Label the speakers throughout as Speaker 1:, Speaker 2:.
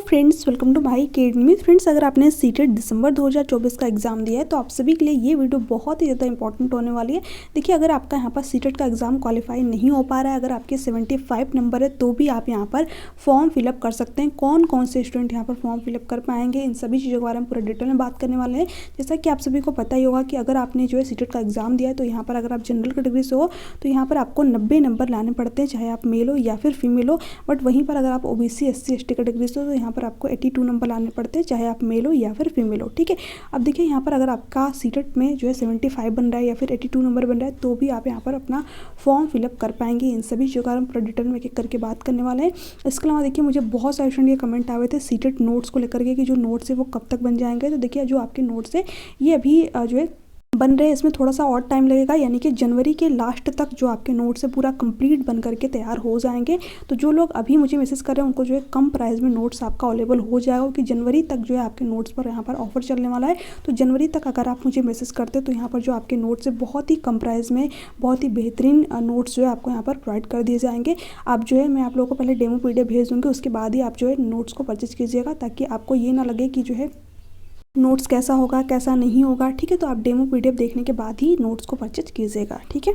Speaker 1: Friends, welcome to my academy. Friends, अगर आपने CTET दिसंबर 2024 का एग्जाम दिया है तो आप सभी के लिए ये वीडियो बहुत ही ज़्यादा इंपॉर्टेंट होने वाली है। देखिए, अगर आपका यहाँ पर सीटेट का एग्जाम क्वालिफाई नहीं हो पा रहा है, अगर आपके 75 नंबर है तो भी आप यहाँ पर फॉर्म फिलअप कर सकते हैं। कौन कौन से स्टूडेंट यहाँ पर फॉर्म फिलअप कर पाएंगे, इन सभी चीज़ों के बारे में पूरा डिटेल में बात करने वाले हैं। जैसा कि आप सभी को पता ही होगा कि अगर आपने जो है सीटेट का एग्जाम दिया है तो यहाँ पर अगर आप जनरल कैटेगरी से हो तो यहाँ पर आपको 90 नंबर लाने पड़ते हैं, चाहे आप मेल हो या फिर फीमेल हो। बट वहीं पर अगर आप ओबीसी SC ST कैटेगरी से हो तो यहाँ पर आपको 82 नंबर लाने पड़ते हैं, चाहे आप मेल हो या फिर फीमेल हो। ठीक है, अब देखिए यहाँ पर अगर आपका सीटेट में जो है 75 बन रहा है या फिर 82 नंबर बन रहा है तो भी आप यहाँ पर अपना फॉर्म फिलअप कर पाएंगे। इन सभी चीज़ों का हम पूरा डिटेल में एक एक करके बात करने वाले हैं। इसके अलावा देखिए, मुझे बहुत सारे स्टूडेंट ये कमेंट आए थे सीटेट नोट्स को लेकर के कि जो नोट्स है वो कब तक बन जाएंगे। तो देखिए, जो आपके नोट्स है ये अभी जो है बन रहे हैं, इसमें थोड़ा सा और टाइम लगेगा, यानी कि जनवरी के लास्ट तक जो आपके नोट्स है पूरा कंप्लीट बन करके तैयार हो जाएंगे। तो जो लोग अभी मुझे मैसेज कर रहे हैं उनको जो है कम प्राइस में नोट्स आपका अवेलेबल हो जाएगा, क्योंकि जनवरी तक जो है आपके नोट्स पर यहाँ पर ऑफर चलने वाला है। तो जनवरी तक अगर आप मुझे मैसेज करते हैं तो यहाँ पर जो आपके नोट्स है बहुत ही कम प्राइस में बहुत ही बेहतरीन नोट्स जो है आपको यहाँ पर प्रोवाइड कर दिए जाएंगे। आप जो है, मैं आप लोगों को पहले डेमो PDF भेज दूँगी, उसके बाद ही आप जो है नोट्स को परचेज कीजिएगा, ताकि आपको ये ना लगे कि जो है नोट्स कैसा होगा कैसा नहीं होगा। ठीक है, तो आप डेमो PDF देखने के बाद ही नोट्स को परचेज कीजिएगा। ठीक है,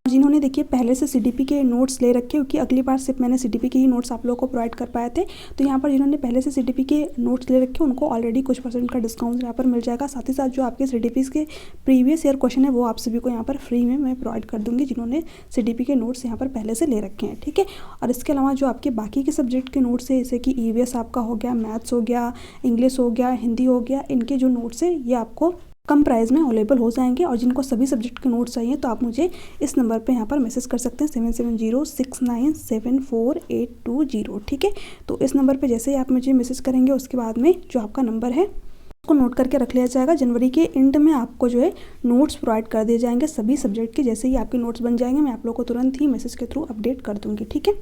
Speaker 1: जिन्होंने देखिए पहले से CDP के नोट्स ले रखे, क्योंकि अगली बार सिर्फ मैंने CDP के ही नोट्स आप लोगों को प्रोवाइड कर पाए थे, तो यहाँ पर जिन्होंने पहले से CDP के नोट्स ले रखे उनको ऑलरेडी कुछ % का डिस्काउंट यहाँ पर मिल जाएगा। साथ ही साथ जो आपके CDP के प्रीवियस ईयर क्वेश्चन है वो आप सभी को यहाँ पर फ्री में मैं प्रोवाइड कर दूँगी, जिन्होंने CDP के नोट्स यहाँ पर पहले से ले रखे हैं। ठीक है, और इसके अलावा जो आपके बाकी के सब्जेक्ट के नोट्स है, जैसे कि EVS आपका हो गया, मैथ्स हो गया, इंग्लिश हो गया, हिंदी हो गया, इनके जो नोट्स है ये आपको कम प्राइस में अवेलेबल हो जाएंगे। और जिनको सभी सब्जेक्ट के नोट्स चाहिए तो आप मुझे इस नंबर पे यहाँ पर मैसेज कर सकते हैं 7706974820। ठीक है, तो इस नंबर पे जैसे ही आप मुझे मैसेज करेंगे उसके बाद में जो आपका नंबर है उसको नोट करके रख लिया जाएगा। जनवरी के एंड में आपको जो है नोट्स प्रोवाइड कर दिए जाएंगे सभी सब्जेक्ट के। जैसे ही आपके नोट्स बन जाएंगे मैं आप लोग को तुरंत ही मैसेज के थ्रू अपडेट कर दूँगी। ठीक है,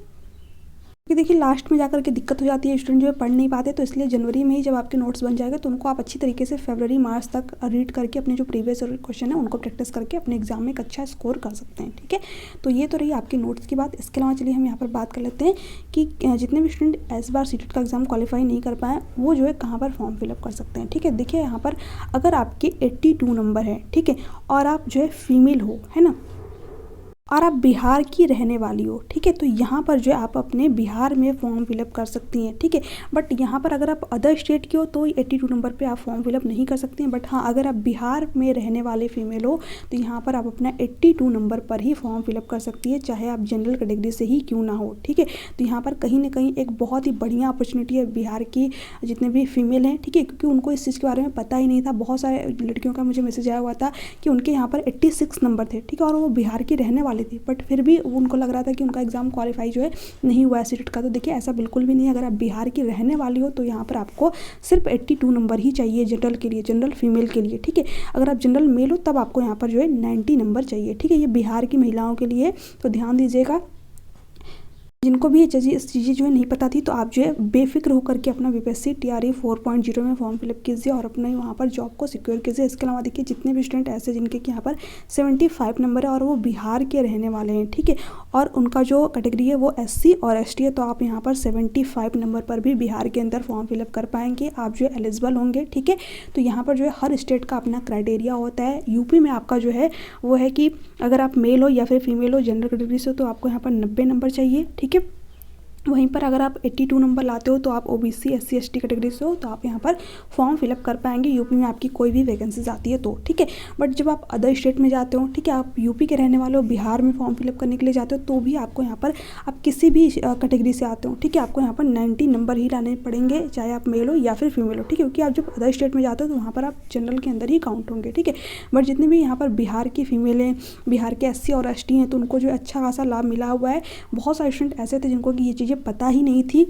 Speaker 1: कि देखिए लास्ट में जाकर के दिक्कत हो जाती है, स्टूडेंट जो है पढ़ नहीं पाते, तो इसलिए जनवरी में ही जब आपके नोट्स बन जाएगा तो उनको आप अच्छी तरीके से फरवरी मार्च तक रीड करके अपने जो प्रीवियस क्वेश्चन है उनको प्रैक्टिस करके अपने एग्जाम में एक अच्छा स्कोर कर सकते हैं। ठीक है, तो ये तो रही आपके नोट्स की बात। इसके अलावा चलिए हम यहाँ पर बात कर लेते हैं कि जितने भी स्टूडेंट इस बार सीटेट का एग्जाम क्वालिफाई नहीं कर पाए वो जो है कहाँ पर फॉर्म फिलअप कर सकते हैं। ठीक है, देखिए यहाँ पर अगर आपके 82 नंबर है, ठीक है, और आप जो है फीमेल हो, है ना, और आप बिहार की रहने वाली हो, ठीक है, तो यहाँ पर जो है आप अपने बिहार में फॉर्म फिलअप कर सकती हैं। ठीक है, बट यहाँ पर अगर आप अदर स्टेट की हो तो 82 नंबर पे आप फॉर्म फिलअप नहीं कर सकती हैं। बट हाँ, अगर आप बिहार में रहने वाले फीमेल हो तो यहाँ पर आप अपना 82 नंबर पर ही फॉर्म फिलअप कर सकती है, चाहे आप जनरल कैटेगरी से ही क्यों ना हो। ठीक है, तो यहाँ पर कहीं ना कहीं एक बहुत ही बढ़िया अपॉर्चुनिटी है बिहार की जितने भी फीमेल हैं। ठीक है, क्योंकि उनको इस चीज़ के बारे में पता ही नहीं था। बहुत सारे लड़कियों का मुझे मैसेज आया हुआ था कि उनके यहाँ पर 86 नंबर थे, ठीक है, और वो बिहार की रहने वाली थी, बट फिर भी उनको लग रहा था कि उनका एग्जाम क्वालिफाई जो है नहीं हुआ है सीटेट का। तो देखिए ऐसा बिल्कुल भी नहीं है। अगर आप बिहार की रहने वाली हो तो यहाँ पर आपको सिर्फ 82 नंबर ही चाहिए जनरल के लिए, जनरल फीमेल के लिए। ठीक है, अगर आप जनरल मेल हो तब आपको यहाँ पर जो है 90 नंबर चाहिए। ठीक है, ये बिहार की महिलाओं के लिए, तो ध्यान दीजिएगा। जिनको भी ये चीज़ें जो है नहीं पता थी तो आप जो है बेफिक्र होकर के अपना BPSC TRE 4.0 में फॉर्म फिलअप कीजिए और अपने वहाँ पर जॉब को सिक्योर कीजिए। इसके अलावा देखिए जितने भी स्टूडेंट ऐसे जिनके कि यहाँ पर 75 नंबर है और वो बिहार के रहने वाले हैं, ठीक है, और उनका जो कैटेगरी है वो SC और ST है, तो आप यहाँ पर 75 नंबर पर भी बिहार के अंदर फॉर्म फिलअप कर पाएंगे, आप जो है एलिजिबल होंगे। ठीक है, तो यहाँ पर जो है हर स्टेट का अपना क्राइटेरिया होता है। यूपी में आपका जो है वो है कि अगर आप मेल हो या फिर फीमेल हो जनरल कैटेगरी से तो आपको यहाँ पर 90 नंबर चाहिए। ठीक है, वहीं पर अगर आप 82 नंबर लाते हो तो आप OBC SC ST कैटेगरी से हो तो आप यहाँ पर फॉर्म फिलअप कर पाएंगे यूपी में आपकी कोई भी वैकेंसीज आती है तो। ठीक है, बट जब आप अदर स्टेट में जाते हो, ठीक है, आप यूपी के रहने वाले हो, बिहार में फॉर्म फिलअप करने के लिए जाते हो तो भी आपको यहाँ पर आप किसी भी कैटेगरी से आते हो, ठीक है, आपको यहाँ पर 90 नंबर ही लाने पड़ेंगे, चाहे आप मेल हो या फिर फीमेल हो। ठीक है, क्योंकि आप जब अदर स्टेट में जाते हो तो वहाँ पर आप जनरल के अंदर ही काउंट होंगे। ठीक है, बट जितने भी यहाँ पर बिहार की फीमेल हैं, बिहार के SC और ST हैं, तो उनको जो अच्छा खासा लाभ मिला हुआ है। बहुत सारे स्टूडेंट ऐसे थे जिनको कि ये चीज़ें पता ही नहीं थी।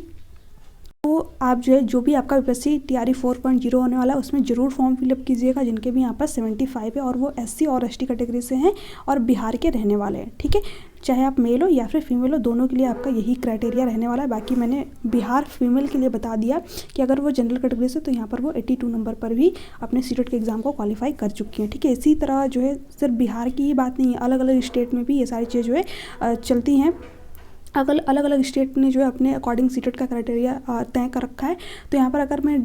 Speaker 1: तो आप जो है जो भी आपका BPSC TRE 4.0 होने वाला है उसमें ज़रूर फॉर्म फिलअप कीजिएगा, जिनके भी यहाँ पर 75 है और वो SC और ST कैटेगरी से हैं और बिहार के रहने वाले हैं। ठीक है, चाहे आप मेल हो या फिर फीमेल हो, दोनों के लिए आपका यही क्राइटेरिया रहने वाला है। बाकी मैंने बिहार फीमेल के लिए बता दिया कि अगर वो जनरल कैटेगरी से तो यहाँ पर वो 82 नंबर पर भी अपने सीटेट के एग्ज़ाम को क्वालिफाई कर चुकी हैं। ठीक है, इसी तरह जो है सिर्फ बिहार की ही बात नहीं है, अलग अलग स्टेट में भी ये सारी चीज़ें जो है चलती हैं। अलग अलग स्टेट ने जो है अपने अकॉर्डिंग सीटेट का क्राइटेरिया तय कर रखा है। तो यहाँ पर अगर मैं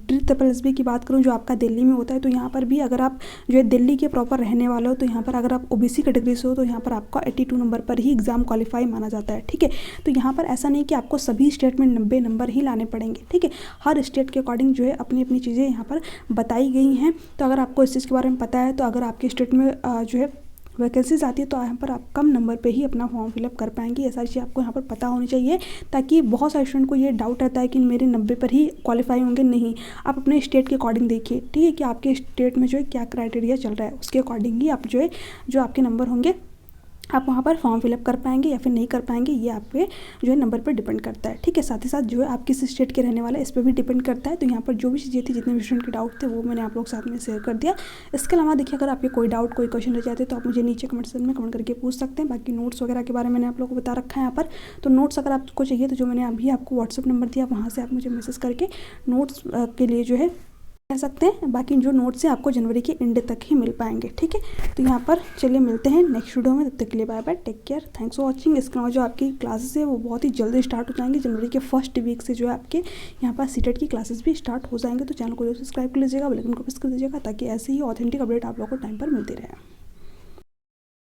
Speaker 1: DSSB की बात करूँ जो आपका दिल्ली में होता है, तो यहाँ पर भी अगर आप जो है दिल्ली के प्रॉपर रहने वाले हो, तो यहाँ पर अगर आप OBC कैटेगरी से हो तो यहाँ पर आपका 82 नंबर पर ही एग्ज़ाम क्वालिफाई माना जाता है। ठीक है, तो यहाँ पर ऐसा नहीं कि आपको सभी स्टेट में 90 नंबर ही लाने पड़ेंगे। ठीक है, हर स्टेट के अकॉर्डिंग जो है अपनी अपनी चीज़ें यहाँ पर बताई गई हैं। तो अगर आपको इस चीज़ के बारे में पता है, तो अगर आपके स्टेट में जो है वैकेंसीज आती है तो यहाँ पर आप कम नंबर पे ही अपना फॉर्म फिलअप कर पाएंगे। ये सारी चीज़ आपको यहाँ पर पता होनी चाहिए, ताकि बहुत सारे स्टूडेंट को ये डाउट रहता है कि मेरे 90 पर ही क्वालिफाई होंगे। नहीं, आप अपने स्टेट के अकॉर्डिंग देखिए, ठीक है, कि आपके स्टेट में जो है क्या क्राइटेरिया चल रहा है, उसके अकॉर्डिंग ही आप जो है जो आपके नंबर होंगे आप वहाँ पर फॉर्म फिलअप कर पाएंगे या फिर नहीं कर पाएंगे, ये आपके जो है नंबर पर डिपेंड करता है। ठीक है, साथ ही साथ जो है आप किस स्टेट के रहने वाले इस पर भी डिपेंड करता है। तो यहाँ पर जो भी चीज़ें थी, जितने भी स्टूडेंट के डाउट थे, वो मैंने आप लोग साथ में शेयर कर दिया। इसके अलावा देखिए, अगर आपके कोई डाउट कोई क्वेश्चन रह जाते हैं तो आप मुझे नीचे कमेंट सेक्शन में कमेंट करके पूछ सकते हैं। बाकी नोट्स वगैरह के बारे में मैंने आप लोग को बता रखा है यहाँ पर। तो नोट्स अगर आपको चाहिए तो जो मैंने अभी आपको व्हाट्सअप नंबर दिया, वहाँ से आप मुझे मैसेज करके नोट्स के लिए जो है कह सकते हैं। बाकी जो नोट्स हैं आपको जनवरी के एंड तक ही मिल पाएंगे। ठीक है, तो यहाँ पर चलिए मिलते हैं नेक्स्ट वीडियो में। तब तक के लिए bye bye, take care, thanks for watching. इसके अलावा जो आपकी क्लासेस है वो बहुत ही जल्दी स्टार्ट हो जाएंगे। जनवरी के फर्स्ट वीक से जो है आपके यहाँ पर सीटेट की क्लासेस भी स्टार्ट हो जाएंगे। तो चैनल को जो सब्सक्राइब कर लीजिएगा, बेल आइकन को प्रेस कर दीजिएगा, ताकि ऐसे ही ऑथेंटिक अपडेट आप लोगों को टाइम पर मिलती रहे।